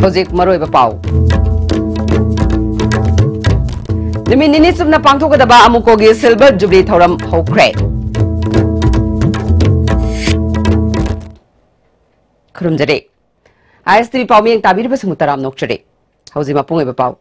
Hojik Maroiba Pau. Numi nini sumna pangthokadaba amukogi silver jubilee thoram hokre. Khurumjare. ISTV Pauming tabiriba singutaram nokchare. Hauji mapung eba pau.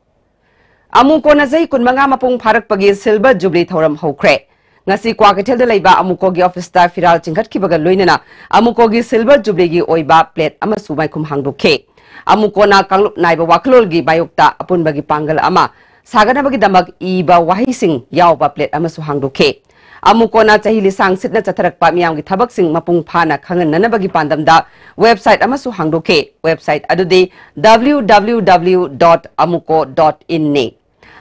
Amuko na zai kunmanga mapung pharak pagi silver jubilee thoram hokre. Ngasi Kwaketel da laiba amukogi office ta firal chingkhat kibaga loinana amukogi silver jubilee gi oiba plate amasu maikum hangdokhe. Amukona kanglup naiba waklol gi bayokta apunbagi pangal ama saganabagi damak iba wahising yawba plate amasu hangdokhe. Amukona chahili sang sitna chatharakpa miyamgi thabaksing mapung phana khangan nanabagi pandamda website amasu hangdokhe. Website adudi www.amuko.in ne.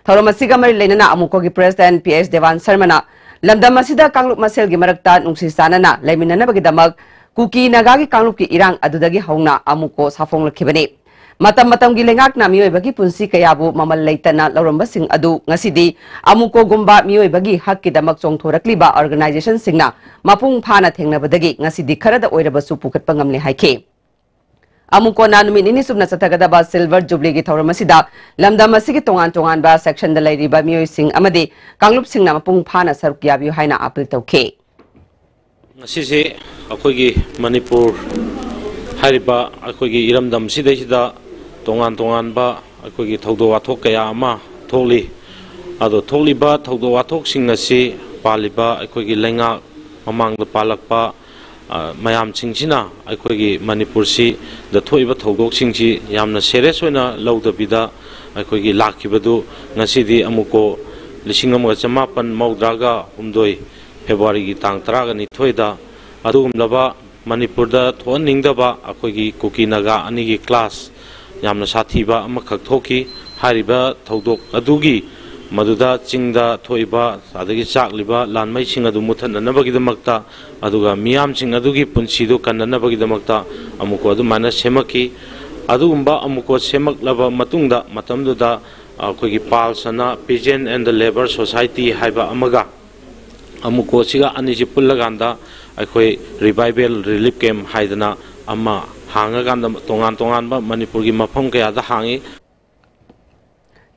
Thoramasiga mari leinana amukogi president PS Devan Sarmana Lamdam asida kanglup masel gi marakta nungsi sanana laiminanabagi damak kuki nagagi kanglup ki irang adudagi hauna amuko safong lakhibani matam gi lengak na miyoibagi punsi kayabu mamal leitana laurambasing adu ngasidi amuko gumba miyoibagi hakki damak chongthorakliba organization singna mapung phana thengnabadagi ngasidi kharada oirabasu pukatpa ngamle haike amuko na numi nini subna sathagadaba silver jubilee gi thoramasida lamdam asigi tongan ba section da lairiba miyoy sing amadi kanglup singna mapung phana saruk yabiyu haina apil tawkhe ngasi akogi Manipur hariba akogi iramdam sidai tongan ba akogi thaudo wathok kaya ama tholi ado tholi ba thaudo wathok singnasi paliba akogi lenga mamang da palakpa mayam singchina akogi Manipur si da thoiba thodok singchi yamna serious oina lawdabida akogi lakhibadu ngasidi amuko lisingam ga chamapan maudraga umdoi February gi tang 12 da adugum laba Manipur da thon ningdaba akogi kuki naga ani gi class yamna sathiba amakhak thoki hariba thodok adugi maduda chingda thoiba adagi chakliba lanmai sing adu muthananabagi damakta aduga miyam sing adugi punsidu kannanabagi damakta amuko adu mana semaki adugumba amuko semaklaba matungda matamduda akogi palsana Pigeon and the Labor Society haiba amaga amuko siga aniji pullaganda akoi revival relief camp haidana amma hangaganda tongan ba Manipur gi mafam kaya da hangi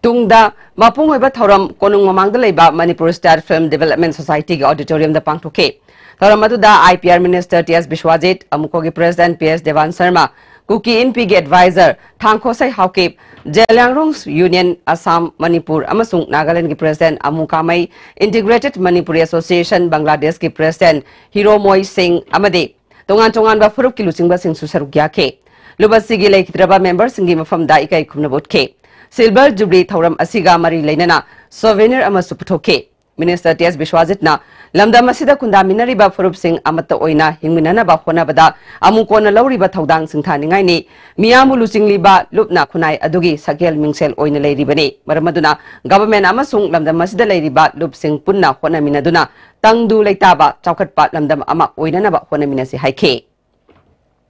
Tungda mapung oiba thoram konung mamangda leiba Manipur State Film Development Society gi auditorium da pangthokhe thoram aduda IPR Minister TS Bishwajit amukogi President PS Devan Sharma Kuki NPG Advisor Thangkhosai Haukip Jelangrong Union Assam Manipur amasung Nagaland gi President Amukamai Integrated Manipuri Association Bangladesh gi President Hiromoy Singh amade tongan ba furup ki lucingba sing susaruk yakhe lubasigi leikitraba members singi mafam da ikai khumnabotke Silver Jubilee thoram asiga mari leinana souvenir amasu puthokhe Minister TS Bishwajit na lamdam asida kunda minariba furup sing amata oina hingminana ba khonabada amukona lauriba thodang singthaningai ni miyamu luchingliba lupna khunai adugi sagel mingsel oina leiribani maramaduna government amasung lamdam asida leiriba lup sing punna khonaminaduna tangdu leitaba chaukhatpa lamdam ama oinana ba khonaminasi haike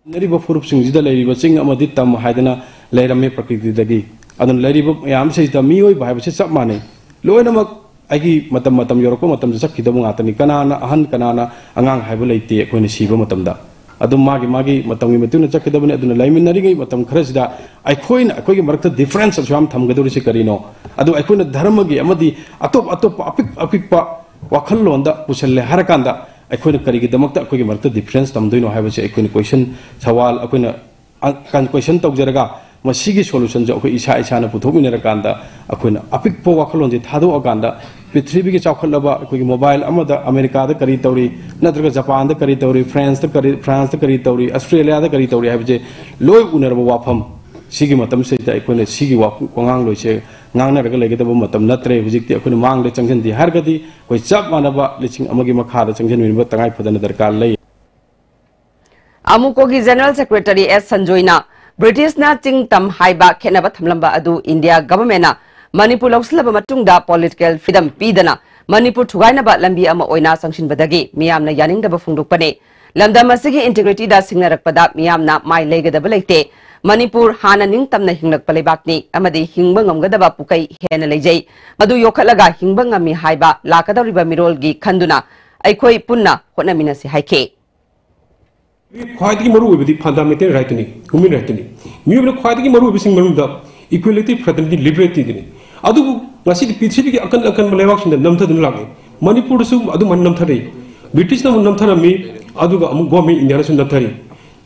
nariba furup sing jida leiriba sing amadi tam haidana leirame prakriti dagi adun leiriba yam se da mioi ba ba se sap mane loinamak Agi matam yoroko matam sakhi da munga tani kanana ahan kanana angang haibu leite koini siba matam da adum magi matam gi metuna sakhi da bane aduna laiminari gi matam kharasida aikhoin gi marakta difference aswam thamgaduri si karino adu aikhoina dharma gi amadi atop apik pa wakhal londa pusalle harakanda aikhoina kari gi damakta gi marakta difference tamdoino haibu se aikhoina question sawal akoina kan question tawjaraga masigi solution jo ko isa na puthomina kanda akoina apik po wakhalon ji thado aganda Prithvi ki chawkhalaba ko mobile amada America da kari tawri natraga Japan da kari tawri France da kari tawri Australia da kari tawri habje loi unarba wafam sigi matam se ta ikone sigi wa kongang loise ngangna raga lege da matam natre hujikti akone mangle changjen di har gadi koi chap manaba liching amagi makha da changjen min ba tangai phadana darkar lei Amukogi General Secretary S Sanjoyna British na ching tam haiba khenaba thamlamba adu India government na Manipur lauslaba matungda political freedom pidana Manipur thugainaba lambi ama oina sangshinbadagi miyamna yaningdaba phungdukpane lamdam asigi integrity da singnarakpada miyamna mai legadaba leite Manipur hana ningtamna hinglakpa leibakni amadi hingba ngamgadaba pukai hena leijai madu yokhalaga hingba ngami haiba lakadariba mirolgi khanduna aikhoi punna honaminasi haike Quite more with the fundamental right, human right. मियोबना ख्वाइदगी Maru बिसिंग मनुदा equality fraternity liberty दिने अदुबु ngasi di pithiri ki akan melewak sinda namthadun lagi manipur su adu man namthari british na namthara mi adu ga amu gomi india su namthari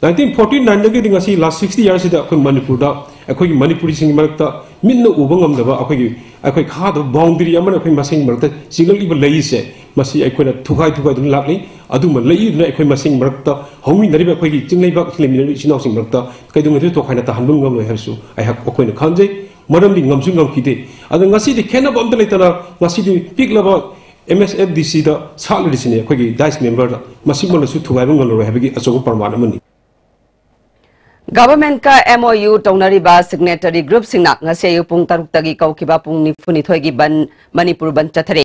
1949 dagi ngasi last 60 years da akoi manipur da akoi manipuri sing marakta minna ubangam da akoi kha da boundary amana akoi masing marakta single iba lai se masi akoi na thugai dun lakni adu man lai na akoi masing marakta homi nari ba akoi jinglai ba khlemina sinau sing marakta kai dung thu to khaina ta hanbung ngam lo hersu ai hak akoi na khanje maram di ngamsu ngam kite ada ngasi di khena bam dele tana ngasi di pik laba MSFDC da salary sine khoi gi dice member da masi mon su thugai bang lo habigi asogo parmana mani government ka MOU tonari ba signatory group singna ngase yu pung taruk tagi kaukiba pung nifuni thoi gi ban manipur ban chathare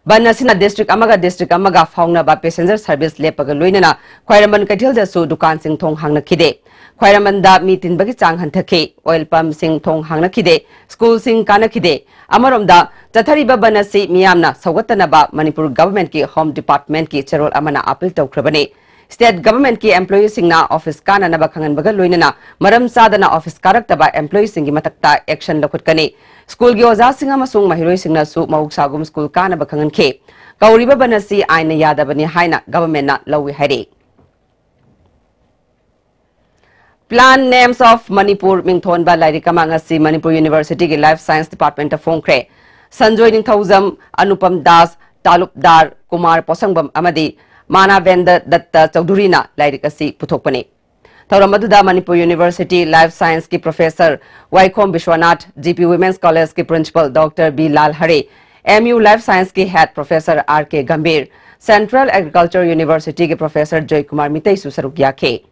ban asina district amaga fauna ba passenger service lepaga loinana khwairaman kathil da su dukan sing thong hangna khide khwairaman da mitin bagi chang han thake oil pump sing thong hangna khide school sing kana khide amarom da chathari ba banasi miyamna sagatana ba manipur government ki home department ki cherol amana appeal tawkhrabane state government ki employees singna office kana na ba khangan baga loinana maram sadana office karak taba employees singi matakta action lakhut kani school gi oza singa masung mahiroi singna su mauk school kana ba khangan khe kauriba banasi aina yadabani haina government na lawi haire Plan names of Manipur Mingthon ba Lairikama ngasi Manipur University ki Life Science Department of Phongkre Sanjoy Ningthauzam Anupam Das Talukdar Kumar Posangbam amadi Manavendra Datta Chaudhurina Lairikasi puthokpane Thauramadu Manipur University Life Science ki Professor Waikhom Vishwanath GP Women's College ki Principal Dr. B. Lal Hare MU Life Science ki Head Professor R.K. Gambir Central Agriculture University ki Professor Joy Kumar Mitay Susaruk Yakhe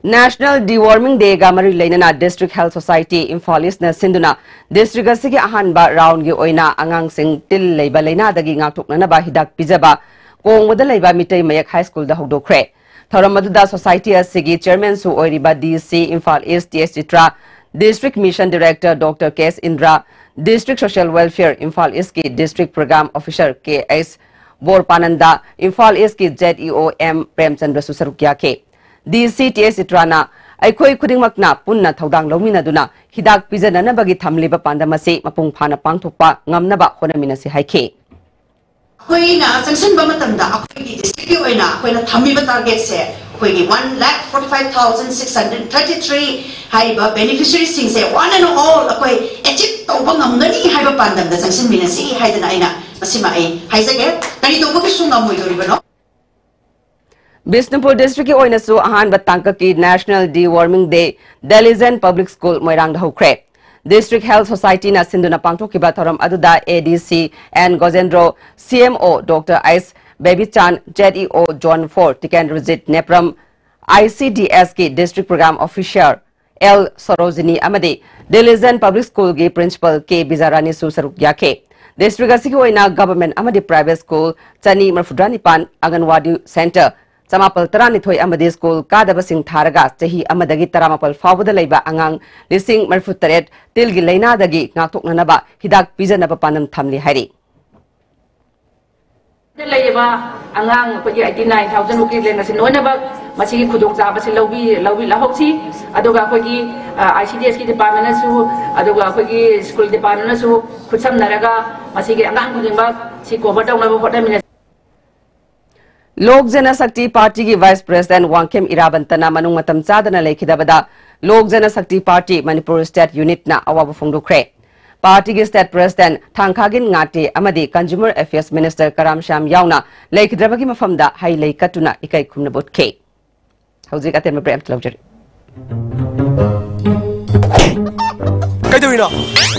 National Deworming Day Gamari Lainana District Health Society Imphal East na Sinduna District asigi ahanba round gi oina angang sing til leiba laina dagi ngaktukna na ba hidak pijaba kong wada leiba mitay mayak high school da hogdokre Thauramadu da society asigi chairman su oiriba DC Imphal East TS Chitra District Mission Director Dr. K.S. Indra District Social Welfare Imphal East ki District Program Officer K.S. Borpananda Imphal East ki ZEO M Premchandra Susarukya ke DCTS Itrana Aikoi Kudingmakna Punna Thaudang Lominaduna Hidak Pizanana Bagi Tamliba Pandamase Mapung Pana Pangtukpa Ngamnaba Honaminasi Haike Koina sanction bamatanda akoi district oina koina thamiba target se koigi 1,45,633 haiba beneficiary sing se one and all akoi achieve tawba ngamgani haiba pandamda sanction minasi haidana aina masima ai haisage kani tawba ki sunga moidoribano Bisnupur District ki oina su ahan batangka ki National Deworming Day Delizen Public School Moirang Hokre District Health Society na Sinduna Pangtoki Batharam Aduda ADC and Gozendro CMO Dr. Ice Baby Chan ZEO John Ford Tikan Rizit Nepram ICDS ki District Program Officer L Sarojini Amadi Delizen Public School ki Principal K Bizarani Susaruk Yake District asigi oina Government Amadi Private School Chani Marfudranipan Anganwadi Center Samapal Tarani Thoi Amadi School Kadaba Sing Tharaga Chahi Amadagi Taramapal Fawada Laiba Angang Lising Marfutaret Tilgi Laina Dagi Ngaktok Nanaba Hidak Pizanaba Panam Thamli Hari Laiba Angang Pagi 89,000 Ruki Lenasin Nonaba Masiki Kudok Zabasi Lobi Lahoksi Adoga Pagi ICDS Department Su Adoga Pagi School Department Su Kutsam Naraga Masiki Angang Kudimba Sikobata Hotamina Lok Jana Shakti Party ki Vice President Wangkem Irabantana Manung Matam Chadana Lekhidabada Lok Jana Shakti Party Manipur State Unit na Awaba Phongdukre Party ki State President Thangkhagin Ngate Amadi Consumer Affairs Minister Karam Sham Yauna Lekhidrabagi Mafamda Hai Leikatuna Ikai Khumnabut Ke Hauzik Atem Brem Tlawjari Kaidawina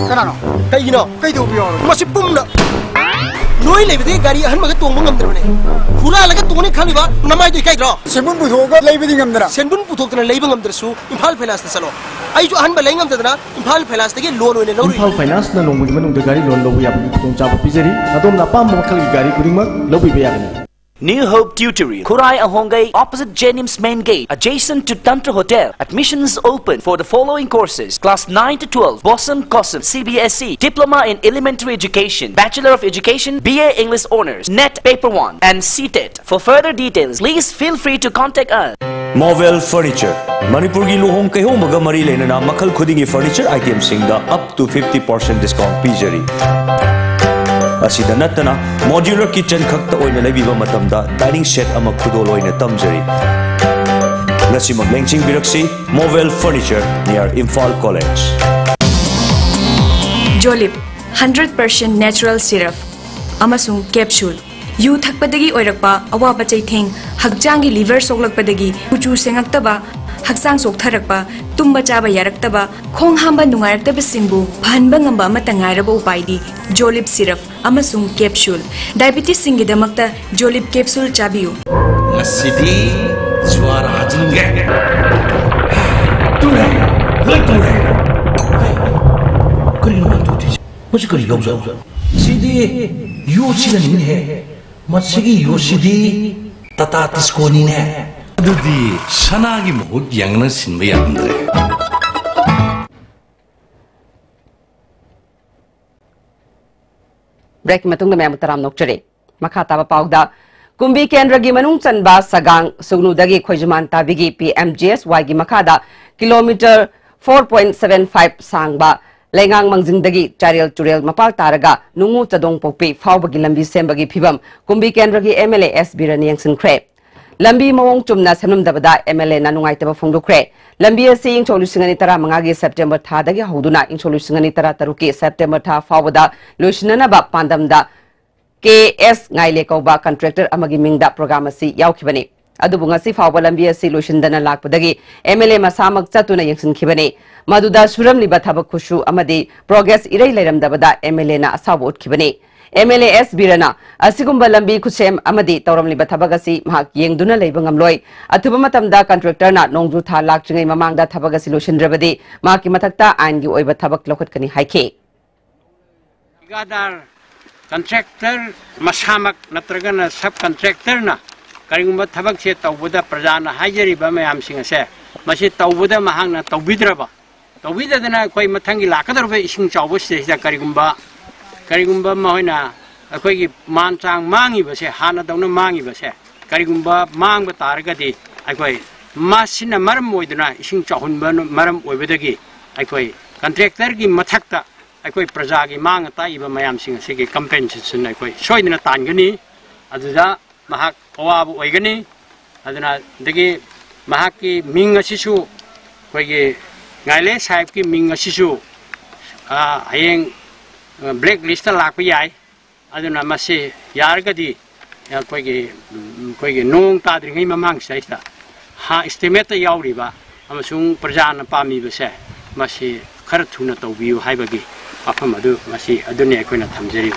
Kanano Kaigino Kaidawiyo Masipumna Noi lebede gari ahan maga tong ngamdrone pura laga tongni khaliba namai doi kai dro senbun puthoga leibedi ngamdra senbun puthokna leiba ngamdrasu imphal finance na salo ai ju ahan ba lei ngamdana imphal finance tege loan oine lori imphal finance na nongwi manung de gari loan lobu ya tong chaba pizeri adom na pam makhal gari kuringma lobu be yagani New Hope Tutorial, Kurai Ahongai, opposite Jenims Main Gate, adjacent to Tantra Hotel. Admissions open for the following courses: Class 9 to 12, Bossum Cosum, CBSE, Diploma in Elementary Education, Bachelor of Education, BA English Honors, NET Paper 1, and CTET. For further details, please feel free to contact us. Movel Furniture Manipur ki luhong kayong magamari lena na makal khudingi furniture items singda up to 50% discount pijari. Asida natana modular kitchen khakta oina laibiba matamda dining set ama khudol oina tamjari. Ngasi maglengching biraksi Movel Furniture near Imphal College. Jolip 100% natural syrup amasung capsule yu thakpadagi oirakpa awaba chaitheng hakjangi liver soglakpadagi uchu sengaktaba haksang soktharakpa tumba chaba yaraktaba khong hamba nungaraktaba singbu phanba ngamba matangairaba upaidi Jolip syrup amasung capsule diabetes singi damakta Jolip capsule chabiu ngasidi suara hajinge ture lai ture kari no tuti musi kari gauza sidi yoshida ni he masigi yoshidi tata tiskoni ne adudi sanagi mohut yangna sinba yandre break matungda mayam taram nokchare makha taba pawda kumbi kendra gi manung chanba sagang sugnu dagi khoijuman tabigi PMGSY gi makhada kilometer 4.75 sangba lengang mangjingdagi charel churel mapal taraga nungu chadong pokpi fawbagi lambi sembagi phibam kumbi kendra gi MLA S Birani yangsinkhre lambi mawong chumna senumdabada MLA na nungaitaba phongdukre lambi asi ing cholusingani tara mangagi September thadagi hoduna ing cholusingani tara taruki September tha fawbada loishinana ba pandamda KS ngaile kauba contractor amagi mingda program asi yaukibani adubu ngasi fawba lambi asi loishindana lakpadagi MLA masamak chatuna yangsinkhibani maduda suramliba thabak khushu amadi progress irai leiramdabada MLA na asabu utkibani MLA S Birana asigumba lambi khusem amadi tawramliba thabak asi mahak yengduna leiba ngamloi athuba matamda contractor na nongju tha lakchingai mamangda thabak asi loishindrabadi maki mathakta aingi oiba thabak lokhatkani haike gadar contractor masamak natragana sub contractor na karingumba thabak se tawbuda prajana hajari ba mayam singa se masi tawbuda mahangna tawbidraba tawbidadana koi mathangi lakadarba ising chawbo se da karigumba mahoina akoi gi manchang mangi ba se hana dawna mangi ba se karigumba mangba taragadi akoi masina maram moiduna ising chahunba maram oibadagi akoi contractor gi mathakta akoi praja gi mang ta iba mayam sing se gi compensation akoi soidina tangani aduda mahak awabu oigani aduna dagi mahak ki ming asisu koi gi ngaile sahib ki ming asisu hayeng blacklist lakpa yai aduna masi yargadi koi gi nong tadringai mamang saista ha estimate yauriba amasung prajana pami base masi khara thuna tawbiu haibagi afam adu masi adune akoina thamjari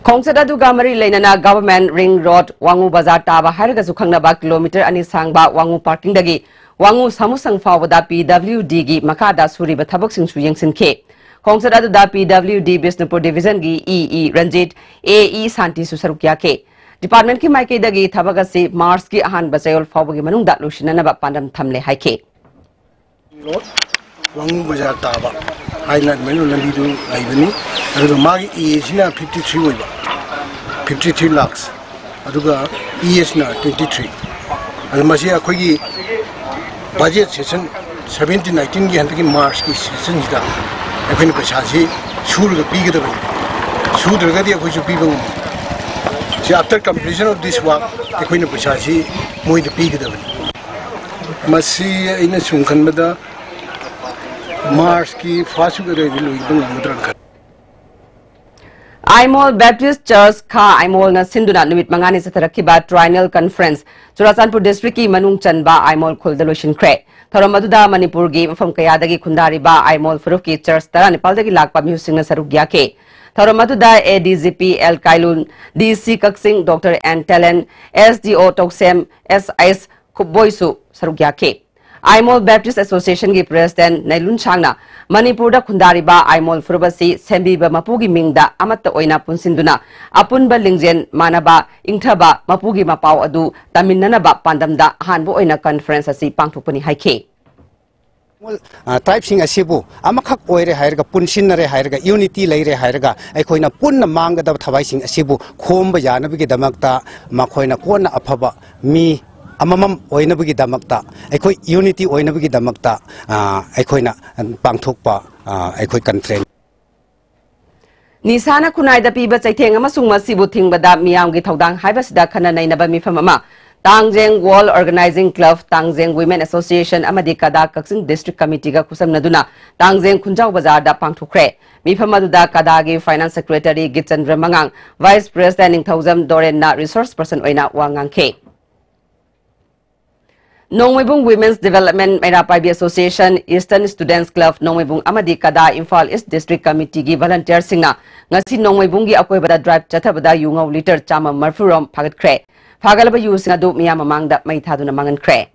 Khongset aduga mari leinana government ring road wangu bazar taba harga sukhangnaba kilometer ani sangba wangu parking dagi wangu samusang fawada PWD gi makada suriba thabak singsu yengsinke Khongset aduda PWD Bisnupur division gi EE Ranjit AE Santi susarukya ke department ki maike dagi thabak asi Mars ki ahan basayol fawbagi manungda lushinana ba pandam thamle haike wangu bazar taba highlight menu lambidu aibani aduga magi ES na 53 oiba 53 lakhs aduga ES na 23 adu masi akhoi budget session 17-19 gi handaki March ki session hida akhoi pasasi shurga pigada shurga di akhoi pibang see after completion of this work akhoi pasasi moi de pigada masi ina sungkhan bada Mars ki fasu gare dilu ibang mudran kha Aimol Baptist Church kha Aimol na sinduna numit mangani sa tarakhiba triennial conference Churasanpur district ki manung chanba Aimol khuldaloshin kre thoromaduda Manipur gi mafam kayadagi khundari ba Aimol Faruk ki church tara Nepal dagi lakpa musing na sarugya ke thoromaduda ADGP El Kailun DC Kaksing Dr N Telen SDO Toksem SIS Khubboisu sarugya ke Aimol Baptist Association ki President Nailun Changna Manipur da khundariba Aimol Furubasi Sembiba Mapugi Mingda Amatta Oina Punsinduna Apunba Lingjen Manaba Ingthaba Mapugi Mapau Adu Taminanaba Pandamda Hanbo Oina Conference asi Pangthupani haike Tribe sing asibu amakak oire hairga punsinare hairga unity leire hairga aikoina punna mangada thabai sing asibu khomba yanabigi damakta makoina kona afaba mi amamam oinabagi damakta ekhoi unity oinabagi damakta ekhoina pangthokpa ekhoi conference Nisana kunai da piba chaitheng amasung masibu thingbada miyamgi thodang haibasida khana nainaba mifam ama Tangjeng Wall Organizing Club Tangjeng Women Association amadi kada Kaksin District Committee ga kusamnaduna Tangjeng Khunjau Bazar da pangthokre mifam aduda kada gi Finance Secretary Gitchandra Mangang Vice President Ningthaujam Doren na resource person oina wangangke Nongwebung Women's Development Merapai Association Eastern Students Club Nongwebung amadi kada Imphal East District Committee gi volunteer singna ngasi Nongwebung gi akoibada drive chathabada yungau liter chama marfurom phagatkhre Pagalaba using a dope miyam among that may taduna mangan cray.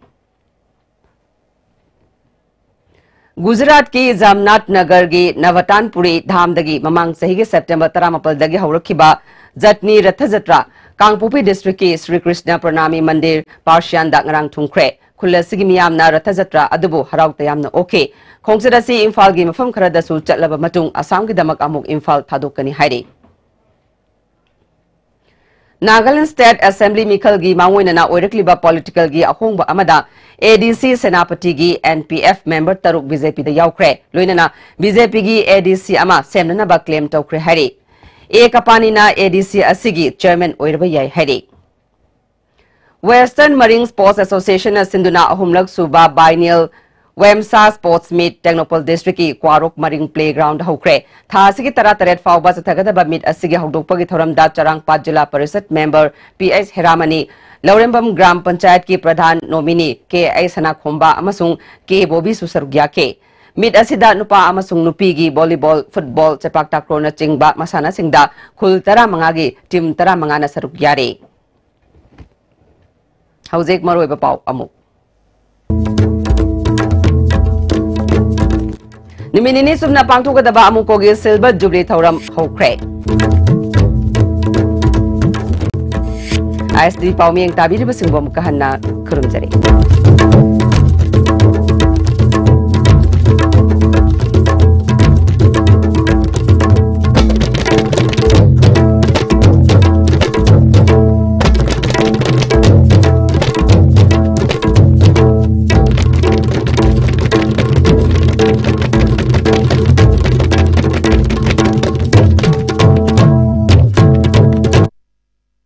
Gujarat ki Jamnath Nagar gi Navatanpuri Dhamdagi Mamang Sahigi September Taramapal Dagi Haurakiba Jatni Rathajatra Kangpupi District ki Sri Krishna Pranami Mandir Parshan Dangarang Tungkre Kula Sigimiyam na Rathajatra Adubu Harau Tayam na okay. Kongsidasi Imphal gi Mafam Karadasu Chatlaba Matung Asam gi Damak Amuk Imphal Thadukani Haidi. Nagaland State Assembly Mikal gi Mangwinana Oirakliba Political gi Ahongba Amada ADC Senapati gi NPF member Taruk BJP da Yaukre Loinana BJP gi ADC ama Semnana ba claim Taukre Hari E Kapani na ADC Asigi Chairman Oirba Yai Hari Western Marine Sports Association Sinduna Ahumlag Suba Biennial Wemsa Sports Meet Technopol District ki Kwarok Marine Playground Hokre Thasigi Tara Taret Fauba Satagada Meet Asigi Hokdokpagi Thoram da Charang Pajila Parisat Member PS Heramani Laurembam Gram Panchayat ki Pradhan Nominee K.I. Sanakhomba Amasung K. Bobby Susarugya ke Meet Asida Nupa Amasung Nupigi Volleyball Football Sepak Takraw na Chingba Masana Singda Khul Tara Mangagi Team Tara Mangana Sarugyari Haujek Maroi Bapau Amuk Niminini subna pangtuka daba amukogi silver jubilee thoram hokre. ISTV paumiyang tabiri basingbo mukahanna kurumjari.